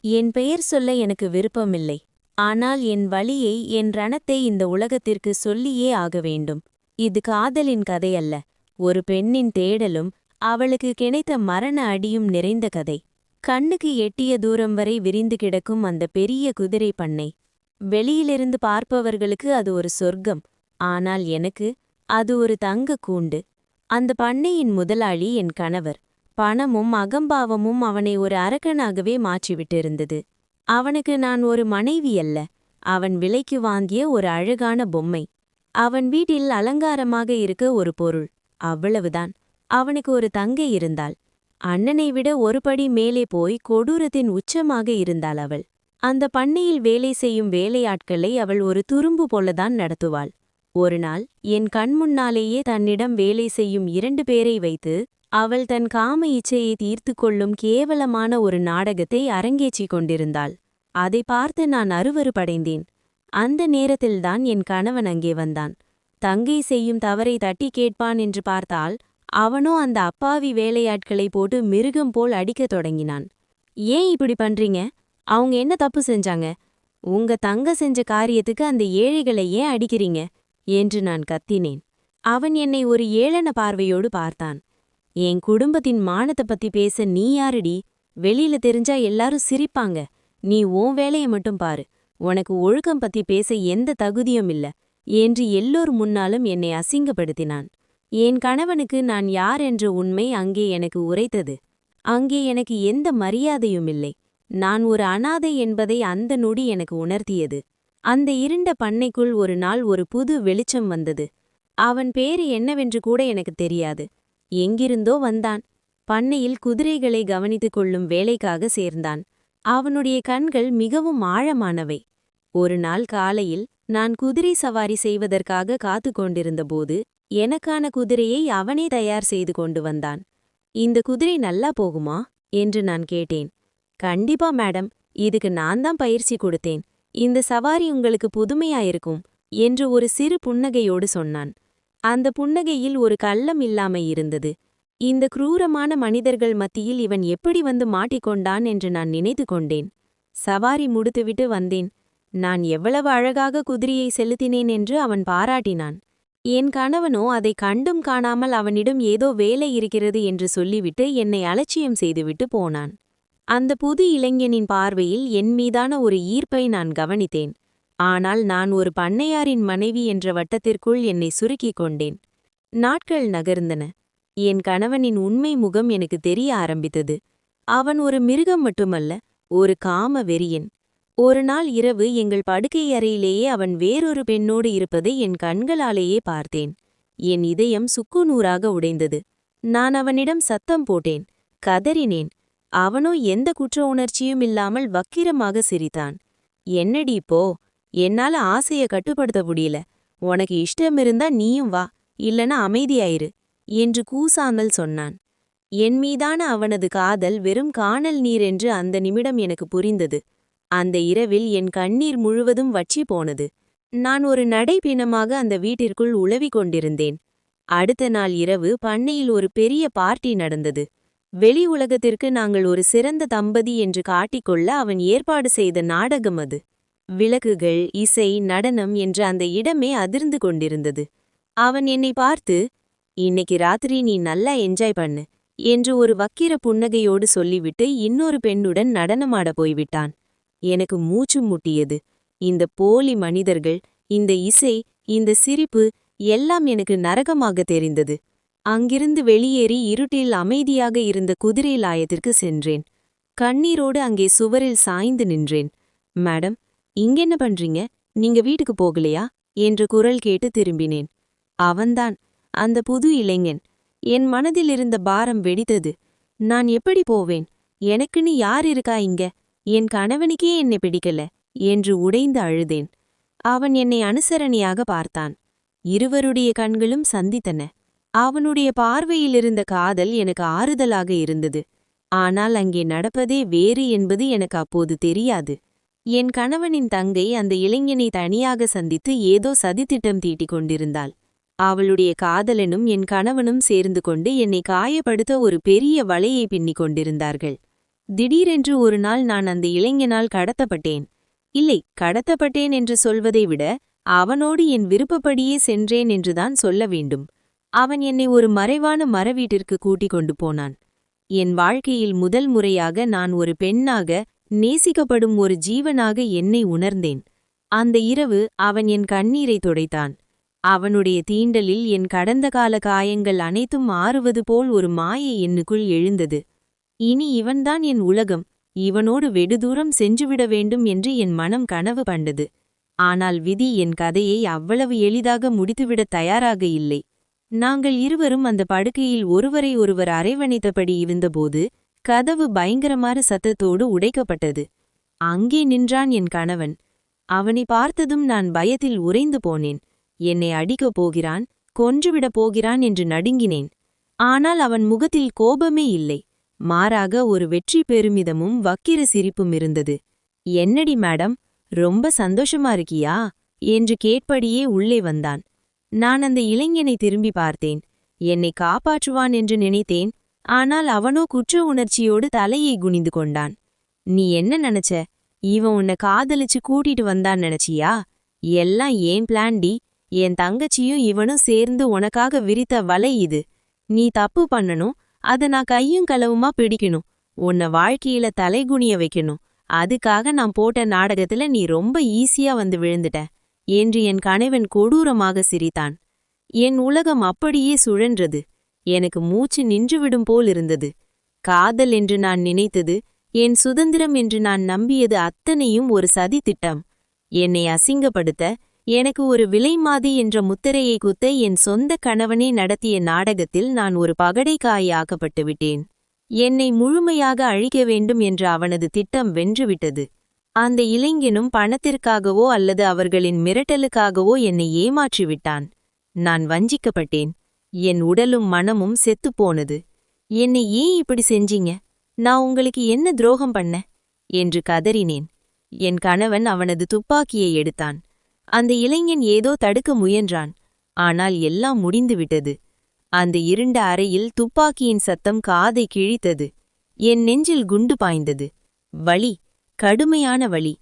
என் பெயர் சொல்ல எனக்கு விருப்பமில்லை. ஆனால் என் வலியை, என் ரணத்தை இந்த உலகத்திற்கு சொல்லியே ஆக வேண்டும். இது காதலின் கதையல்ல, ஒரு பெண்ணின் தேடலும் அவளுக்கு கிடைத்த மரண அடியும் நிறைந்த கதை. கண்ணுக்கு எட்டிய தூரம் வரை விரிந்து கிடக்கும் அந்த பெரிய குதிரை பண்ணை. வெளியிலிருந்து பார்ப்பவர்களுக்கு அது ஒரு சொர்க்கம். ஆனால் எனக்கு அது ஒரு தங்க கூண்டு. அந்த பண்ணையின் முதலாளி என் கணவர். பணமும் அகம்பாவமும் அவனை ஒரு அரக்கனாகவே மாற்றிவிட்டிருந்தது. அவனுக்கு நான் ஒரு மனைவி அல்ல, அவன் விலைக்கு வாங்கிய ஒரு அழகான பொம்மை. அவன் வீட்டில் அலங்காரமாக இருக்க ஒரு பொருள், அவ்வளவுதான். அவனுக்கு ஒரு தங்கை இருந்தாள். அண்ணனை விட ஒரு படி மேலே போய் கொடூரத்தின் உச்சமாக இருந்தாள் அவள். அந்த பண்ணையில் வேலை செய்யும் வேலையாட்களை அவள் ஒரு துரும்பு போலதான் நடத்துவாள். ஒருநாள் என் கண்முன்னாலேயே தன்னிடம் வேலை செய்யும் 2 பேரை வைத்து அவள் தன் காம இச்சையை தீர்த்து கொள்ளும் கேவலமான ஒரு நாடகத்தை அரங்கேற்றிக் கொண்டிருந்தாள். அதை பார்த்து நான் அருவருப்படைந்தேன். அந்த நேரத்தில்தான் என் கணவன் அங்கே வந்தான். தங்கை செய்யும் தவறை தட்டி கேட்பான் என்று பார்த்தால், அவனோ அந்த அப்பாவி வேலையாட்களை போட்டு மிருகம் போல் அடிக்கத் தொடங்கினான். ஏன் இப்படி பண்றீங்க? அவங்க என்ன தப்பு செஞ்சாங்க? உங்க தங்க செஞ்ச காரியத்துக்கு அந்த ஏழைகளை ஏன் அடிக்கிறீங்க என்று நான் கத்தினேன். அவன் என்னை ஒரு ஏளன பார்வையோடு பார்த்தான். என் குடும்பத்தின் மானத்தை பத்தி பேச நீ யாருடி? வெளியில தெரிஞ்சா எல்லாரும் சிரிப்பாங்க. நீ உன் வேலைய மட்டும் பாரு. உனக்கு ஒழுக்கம் பத்தி பேச எந்த தகுதியும் இல்ல என்று எல்லோர் முன்னாலும் என்னை அசிங்கப்படுத்தினான். என் கணவனுக்கு நான் யார் என்ற உண்மை அங்கே எனக்கு உரைத்தது. அங்கே எனக்கு எந்த மரியாதையும் இல்லை. நான் ஒரு அனாதை என்பதை அந்த நொடி எனக்கு உணர்த்தியது. அந்த இருண்ட பண்ணைக்குள் ஒரு நாள் ஒரு புது வெளிச்சம் வந்தது. அவன் பேரு என்னவென்று கூட எனக்கு தெரியாது. எங்கிருந்தோ வந்தான். பண்ணையில் குதிரைகளை கவனித்துக் கொள்ளும் வேலைக்காக சேர்ந்தான். அவனுடைய கண்கள் மிகவும் ஆழமானவை. ஒரு நாள் காலையில் நான் குதிரை சவாரி செய்வதற்காக காத்து கொண்டிருந்தபோது எனக்கான குதிரையை அவனே தயார் செய்து கொண்டு வந்தான். இந்த குதிரை நல்லா போகுமா என்று நான் கேட்டேன். கண்டிப்பா மேடம், இதுக்கு நான் தான் பயிற்சி கொடுத்தேன். இந்த சவாரி உங்களுக்கு புதுமையாயிருக்கும் என்று ஒரு சிறு புன்னகையோடு சொன்னான். அந்த புன்னகையில் ஒரு கள்ளம் இல்லாம இருந்தது. இந்த குரூரமான மனிதர்கள் மத்தியில் இவன் எப்படி வந்து மாட்டிக்கொண்டான் என்று நான் நினைத்து கொண்டேன். சவாரி முடித்துவிட்டு வந்தேன். நான் எவ்வளவு அழகாக குதிரையை செலுத்தினேன் என்று அவன் பாராட்டினான். என் கணவனோ அதை கண்டும் காணாமல் அவனிடம் ஏதோ வேலை இருக்கிறது என்று சொல்லிவிட்டு என்னை அலட்சியம் செய்துவிட்டு போனான். அந்த புது இளைஞனின் பார்வையில் என் மீதான ஒரு ஈர்ப்பை நான் கவனித்தேன். ஆனால் நான் ஒரு பண்ணையாரின் மனைவி என்ற வட்டத்திற்குள் என்னை சுருக்கிக் கொண்டேன். நாட்கள் நகர்ந்தன. என் கணவனின் உண்மை முகம் எனக்கு தெரிய ஆரம்பித்தது. அவன் ஒரு மிருகம் மட்டுமல்ல, ஒரு காம வெறியன். ஒரு நாள் இரவு எங்கள் படுக்கை அறையிலேயே அவன் வேறொரு பெண்ணோடு இருப்பதை என் கண்களாலேயே பார்த்தேன். என் இதயம் சுக்குநூறாக உடைந்தது. நான் அவனிடம் சத்தம் போட்டேன், கதறினேன். அவனோ எந்த குற்ற உணர்ச்சியும் இல்லாமல் வக்கிரமாக சிரித்தான். என்னடி போ, என்னால ஆசைய கட்டுப்படுத்த முடியல. உனக்கு இஷ்டமிருந்தா நீயும் வா, இல்லனா அமைதியாயிரு என்று கூசாமல் சொன்னான். என் மீதான அவனது காதல் வெறும் காணல் நீர் என்று அந்த நிமிடம் எனக்கு புரிந்தது. அந்த இரவில் என் கண்ணீர் முழுவதும் வற்றி போனது. நான் ஒரு நடைப்பிணமாக அந்த வீட்டிற்குள் உலவிக் கொண்டிருந்தேன். அடுத்த நாள் இரவு பண்ணையில் ஒரு பெரிய பார்ட்டி நடந்தது. வெளி உலகத்திற்கு நாங்கள் ஒரு சிறந்த தம்பதி என்று காட்டிக்கொள்ள அவன் ஏற்பாடு செய்த நாடகம் அது. விளக்குகள், இசை, நடனம் என்று அந்த இடமே அதிர்ந்து கொண்டிருந்தது. அவன் என்னை பார்த்து, இன்னைக்கு ராத்திரி நீ நல்லா என்ஜாய் பண்ணு என்று ஒரு வக்கிர புன்னகையோடு சொல்லிவிட்டு இன்னொரு பெண்ணுடன் நடனமாட போய்விட்டான். எனக்கு மூச்சு முட்டியது. இந்த போலி மனிதர்கள், இந்த இசை, இந்த சிரிப்பு எல்லாம் எனக்கு நரகமாக தெரிந்தது. அங்கிருந்து வெளியேறி இருட்டில் அமைதியாக இருந்த குதிரை லாயத்திற்கு சென்றேன். கண்ணீரோடு அங்கே சுவரில் சாய்ந்து நின்றேன். மேடம், இங்கென்ன பண்றீங்க? நீங்க வீட்டுக்கு போகலையா என்ற குரல் கேட்டு திரும்பினேன். அவன்தான், அந்த புது இளைஞன். என் மனதில் இருந்த பாரம் வெடித்தது. நான் எப்படி போவேன்? எனக்குன்னு யார் இருக்கா இங்க? என் கணவனுக்கே என்னை பிடிக்கல என்று உடைந்து அழுதேன். அவன் என்னை அனுசரணையாக பார்த்தான். இருவருடைய கண்களும் சந்தித்தன. அவனுடைய பார்வையிலிருந்த காதல் எனக்கு ஆறுதலாக இருந்தது. ஆனால் அங்கே நடப்பதே வேறு என்பது எனக்கு அப்போது தெரியாது. என் கணவனின் தங்கை அந்த இளைஞனை தனியாக சந்தித்து ஏதோ சதித்திட்டம் தீட்டிக் கொண்டிருந்தாள். அவளுடைய காதலனும் என் கணவனும் சேர்ந்து கொண்டு என்னை காயப்படுத்த ஒரு பெரிய வலையை பின்னிக் கொண்டிருந்தார்கள். திடீரென்று ஒரு நாள் நான் அந்த இளைஞனால் கடத்தப்பட்டேன். இல்லை, கடத்தப்பட்டேன் என்று சொல்வதை விட அவனோடு என் விருப்பப்படியே சென்றேன் என்றுதான் சொல்ல வேண்டும். அவன் என்னை ஒரு மறைவான மரவீட்டிற்கு கூட்டிக் கொண்டு போனான். என் வாழ்க்கையில் முதல் முறையாக நான் ஒரு பெண்ணாக, நேசிக்கப்படும் ஒரு ஜீவனாக என்னை உணர்ந்தேன். அந்த இரவு அவன் என் கண்ணீரை துடைத்தான். அவனுடைய தீண்டலில் என் கடந்த கால காயங்கள் அனைத்தும் ஆறுவது போல் ஒரு மாயை என்னுக்குள் எழுந்தது. இனி இவன்தான் என் உலகம், இவனோடு வெகுதூரம் சென்றுவிட வேண்டும் என்று என் மனம் கனவு கண்டது. ஆனால் விதி என் கதையை அவ்வளவு எளிதாக முடித்துவிடத் தயாராக இல்லை. நாங்கள் இருவரும் அந்த படுக்கையில் ஒருவரை ஒருவர் அரவணைத்தபடி இருந்தபோது கதவு பயங்கரமான சத்தத்தோடு உடைக்கப்பட்டது. அங்கே நின்றான் என் கணவன். அவனை பார்த்ததும் நான் பயத்தில் உறைந்து போனேன். என்னை அடிக்கப் போகிறான், கொன்றுவிடப் போகிறான் என்று நடுங்கினேன். ஆனால் அவன் முகத்தில் கோபமே இல்லை. மாறாக ஒரு வெற்றி பெருமிதமும் வக்கிர சிரிப்பும் இருந்தது. என்னடி மேடம், ரொம்ப சந்தோஷமா இருக்கியா என்று கேட்படியே உள்ளே வந்தான். நான் அந்த இளைஞனை திரும்பி பார்த்தேன். என்னை காப்பாற்றுவான் என்று நினைத்தேன். ஆனால் அவனோ குற்ற உணர்ச்சியோடு தலையை குனிந்து கொண்டான். நீ என்ன நினைச்ச? இவன் உன்னை காதலிச்சு கூட்டிட்டு வந்தான் நினைச்சியா? எல்லாம் ஏன் பிளான் டி. என் தங்கச்சியும் இவனும் சேர்ந்து உனக்காக விரித்த வலை இது. நீ தப்பு பண்ணணும், அத நான் கையும் களவுமா பிடிக்கணும், உன்னை வாழ்க்கையில தலைகுனிய வைக்கணும். அதுக்காக நான் போட்ட நாடகத்துல நீ ரொம்ப ஈஸியா வந்து விழுந்துட்ட என்று என் கணவன் கொடூரமாக சிரித்தான். என் உலகம் அப்படியே சுழன்றது. எனக்கு மூச்சு நின்றுவிடும் போல் இருந்தது. காதல் என்று நான் நினைத்தது, என் சுதந்திரம் என்று நான் நம்பியது அத்தனையும் ஒரு சதி திட்டம். என்னை அசிங்கப்படுத்த, எனக்கு ஒரு விலைமாதி என்ற முத்திரையை குத்த என் சொந்த கணவனே நடத்திய நாடகத்தில் நான் ஒரு பகடைக்காய் ஆக்கப்பட்டு விட்டேன். என்னை முழுமையாக அழிக்க வேண்டும் என்ற அவனது திட்டம் வென்றுவிட்டது. அந்த இளைஞனும் பணத்திற்காகவோ அல்லது அவர்களின் மிரட்டலுக்காகவோ என்னை ஏமாற்றிவிட்டான். நான் வஞ்சிக்கப்பட்டேன். என் உடலும் மனமும் செத்துப்போனது. என்னை ஏன் இப்படி செஞ்சீங்க? நான் உங்களுக்கு என்ன துரோகம் பண்ண என்று கதறினேன். என் கணவன் அவனது துப்பாக்கியை எடுத்தான். அந்த இளைஞன் ஏதோ தடுக்க முயன்றான். ஆனால் எல்லாம் முடிந்துவிட்டது. அந்த இருண்ட அறையில் துப்பாக்கியின் சத்தம் காதை கிழித்தது. என் நெஞ்சில் குண்டு பாய்ந்தது. வலி, கடுமையான வலி.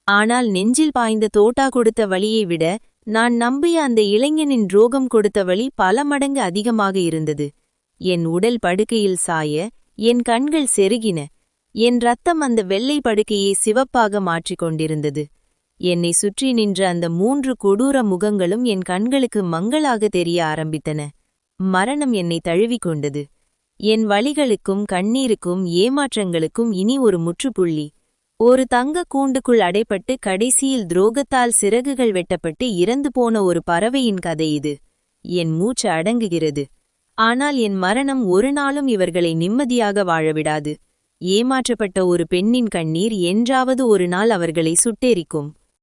ஆனால் நெஞ்சில் பாய்ந்த தோட்டா கொடுத்த வலியை விட நான் நம்பிய அந்த இளைஞனின் துரோகம் கொடுத்த வலி பல மடங்கு அதிகமாக இருந்தது. என் உடல் படுக்கையில் சாய என் கண்கள் செருகின. என் ரத்தம் அந்த வெள்ளை படுக்கையை சிவப்பாக மாற்றிக் கொண்டிருந்தது. என்னை சுற்றி நின்ற அந்த 3 கொடூர முகங்களும் என் கண்களுக்கு மங்களாக தெரிய ஆரம்பித்தன. மரணம் என்னை தழுவிக்கொண்டது. என் வலிகளுக்கும் கண்ணீருக்கும் ஏமாற்றங்களுக்கும் இனி ஒரு முற்றுப்புள்ளி. ஒரு தங்க கூண்டுக்குள் அடைப்பட்டு கடைசியில் துரோகத்தால் சிறகுகள் வெட்டப்பட்டு இறந்து போன ஒரு பறவையின் கதை இது. என் மூச்சு அடங்குகிறது. ஆனால் என் மரணம் ஒரு நாளும் இவர்களை நிம்மதியாக வாழவிடாது. ஏமாற்றப்பட்ட ஒரு பெண்ணின் கண்ணீர் என்றாவது ஒரு நாள் அவர்களை சுட்டெரிக்கும்.